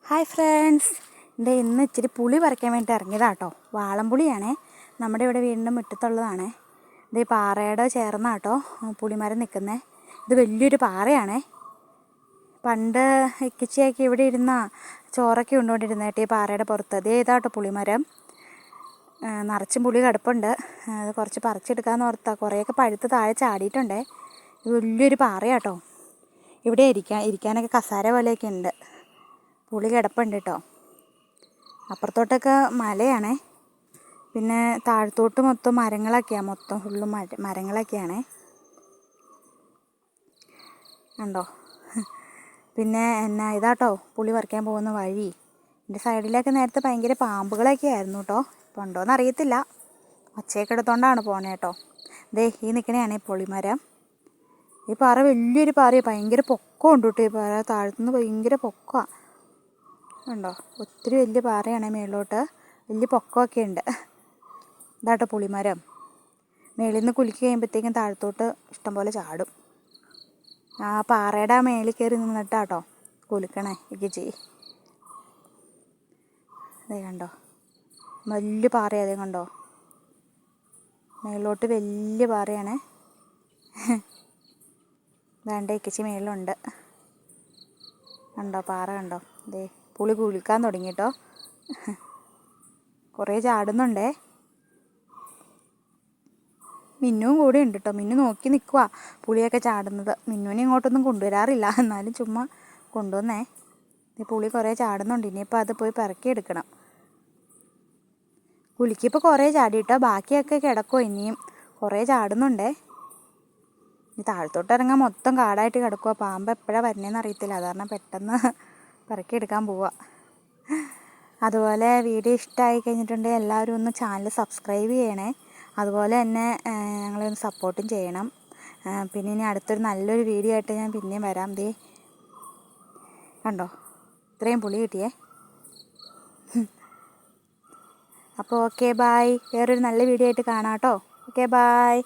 Hi friends, ഇന്ന് ഇച്ചിരി പുളി പറിക്കാൻ വേണ്ടി ഇറങ്ങിയതാട്ടോ. വാളംപുളിയാണേ, നമ്മുടെ ഇവിടെ വീടിൻ്റെ മുറ്റത്തുള്ളതാണേ. ഈ പാറയുടെ ചേർന്നാട്ടോ പുളിമരം നിൽക്കുന്നത്. ഇത് വലിയൊരു പാറയാണേ. പണ്ട് ഇക്കിച്ചിയൊക്കെ ഇവിടെ ഇരുന്ന ചോറൊക്കെ ഉണ്ടുകൊണ്ടിരുന്നേട്ടോ ഈ പാറയുടെ പുറത്ത്. അതേ ഇതാട്ടോ പുളിമരം. നിറച്ചും പുളി കിടപ്പുണ്ട്. അത് കുറച്ച് പറിച്ചെടുക്കാമെന്ന് ഓർത്താൽ കുറേയൊക്കെ പഴുത്ത് താഴെ ചാടിയിട്ടുണ്ടേ. ഇത് വലിയൊരു പാറയാട്ടോ. ഇവിടെ ഇരിക്കാനൊക്കെ കസാര പോലെയൊക്കെ ഉണ്ട്. പുളി കിടപ്പുണ്ട് കേട്ടോ. അപ്പുറത്തോട്ടൊക്കെ മലയാണേ. പിന്നെ താഴത്തോട്ട് മൊത്തം മരങ്ങളൊക്കെയാണ്, മൊത്തം ഫുള്ളും മരങ്ങളൊക്കെയാണേ. ഉണ്ടോ? പിന്നെ ഇതാട്ടോ പുളി പറിക്കാൻ പോകുന്ന വഴി. എൻ്റെ സൈഡിലൊക്കെ നേരത്തെ ഭയങ്കര പാമ്പുകളൊക്കെ ആയിരുന്നു കേട്ടോ. ഇപ്പോൾ ഉണ്ടോയെന്ന് അറിയത്തില്ല. ഒച്ചയൊക്കെ എടുത്തോണ്ടാണ് പോണേ കേട്ടോ. ഈ നിൽക്കണയാണേ പുളിമരം. ഈ പാറ വലിയൊരു പാറയാണ്, ഭയങ്കര പൊക്കമുണ്ട് കേട്ടോ. ഈ പാറ താഴത്തുനിന്ന് ഭയങ്കര പൊക്കമാണ്. ഉണ്ടോ? ഒത്തിരി വലിയ പാറയാണ്. മേളിലോട്ട് വലിയ പൊക്കമൊക്കെ ഉണ്ട്. ഇതാട്ടോ പുളിമരം. മേളിൽ നിന്ന് കുലുക്കി കഴിയുമ്പോഴത്തേക്കും താഴത്തോട്ട് ഇഷ്ടംപോലെ ചാടും. ആ പാറയുടെ മേളിൽ കയറി നിന്നിട്ടാട്ടോ കുലുക്കണേ ഇക്കിച്ചി. അതേ കണ്ടോ, വലിയ പാറയാണ്. അതേ കണ്ടോ, മേളിലോട്ട് വലിയ പാറയാണ്. വേണ്ട ഇക്കിച്ചി മേളിലുണ്ട്. കണ്ടോ പാറ കണ്ടോ? പുളി കുലുക്കാൻ തുടങ്ങി കേട്ടോ. കുറേ ചാടുന്നുണ്ടേ. മിന്നുവും കൂടെ ഉണ്ട് കേട്ടോ. മിന്നു നോക്കി നിൽക്കുക പുളിയൊക്കെ ചാടുന്നത്. മിന്നുവിനെ ഇങ്ങോട്ടൊന്നും കൊണ്ടുവരാറില്ല, എന്നാലും ചുമ്മാ കൊണ്ടുവന്നേ. പുളി കുറേ ചാടുന്നുണ്ട്. ഇനിയിപ്പോൾ അത് പോയി പെറുക്കിയെടുക്കണം. കുലുക്കിയപ്പോൾ കുറേ ചാടി കേട്ടോ. ബാക്കിയൊക്കെ കിടക്കുമോ ഇനിയും കുറേ ചാടുന്നുണ്ടേ. താഴത്തോട്ട് ഇറങ്ങാൻ മൊത്തം കാടായിട്ട് കിടക്കുക. പാമ്പ് എപ്പോഴാണ് വരുന്നതെന്ന് അറിയത്തില്ല. അത് കാരണം പെട്ടെന്ന് പെറുക്കിയെടുക്കാൻ പോവുക. അതുപോലെ വീഡിയോ ഇഷ്ടമായി കഴിഞ്ഞിട്ടുണ്ടെങ്കിൽ എല്ലാവരും ഒന്ന് ചാനൽ സബ്സ്ക്രൈബ് ചെയ്യണേ. അതുപോലെ തന്നെ ഞങ്ങളെ ഒന്ന് സപ്പോർട്ടും ചെയ്യണം. പിന്നെ ഇനി അടുത്തൊരു നല്ലൊരു വീഡിയോ ആയിട്ട് ഞാൻ പിന്നെയും വരാം. കണ്ടോ, ഇത്രയും പുളി കിട്ടിയേ. അപ്പോൾ ഓക്കെ ബായ്. വേറൊരു നല്ല വീഡിയോ ആയിട്ട് കാണാം കേട്ടോ. Okay bye.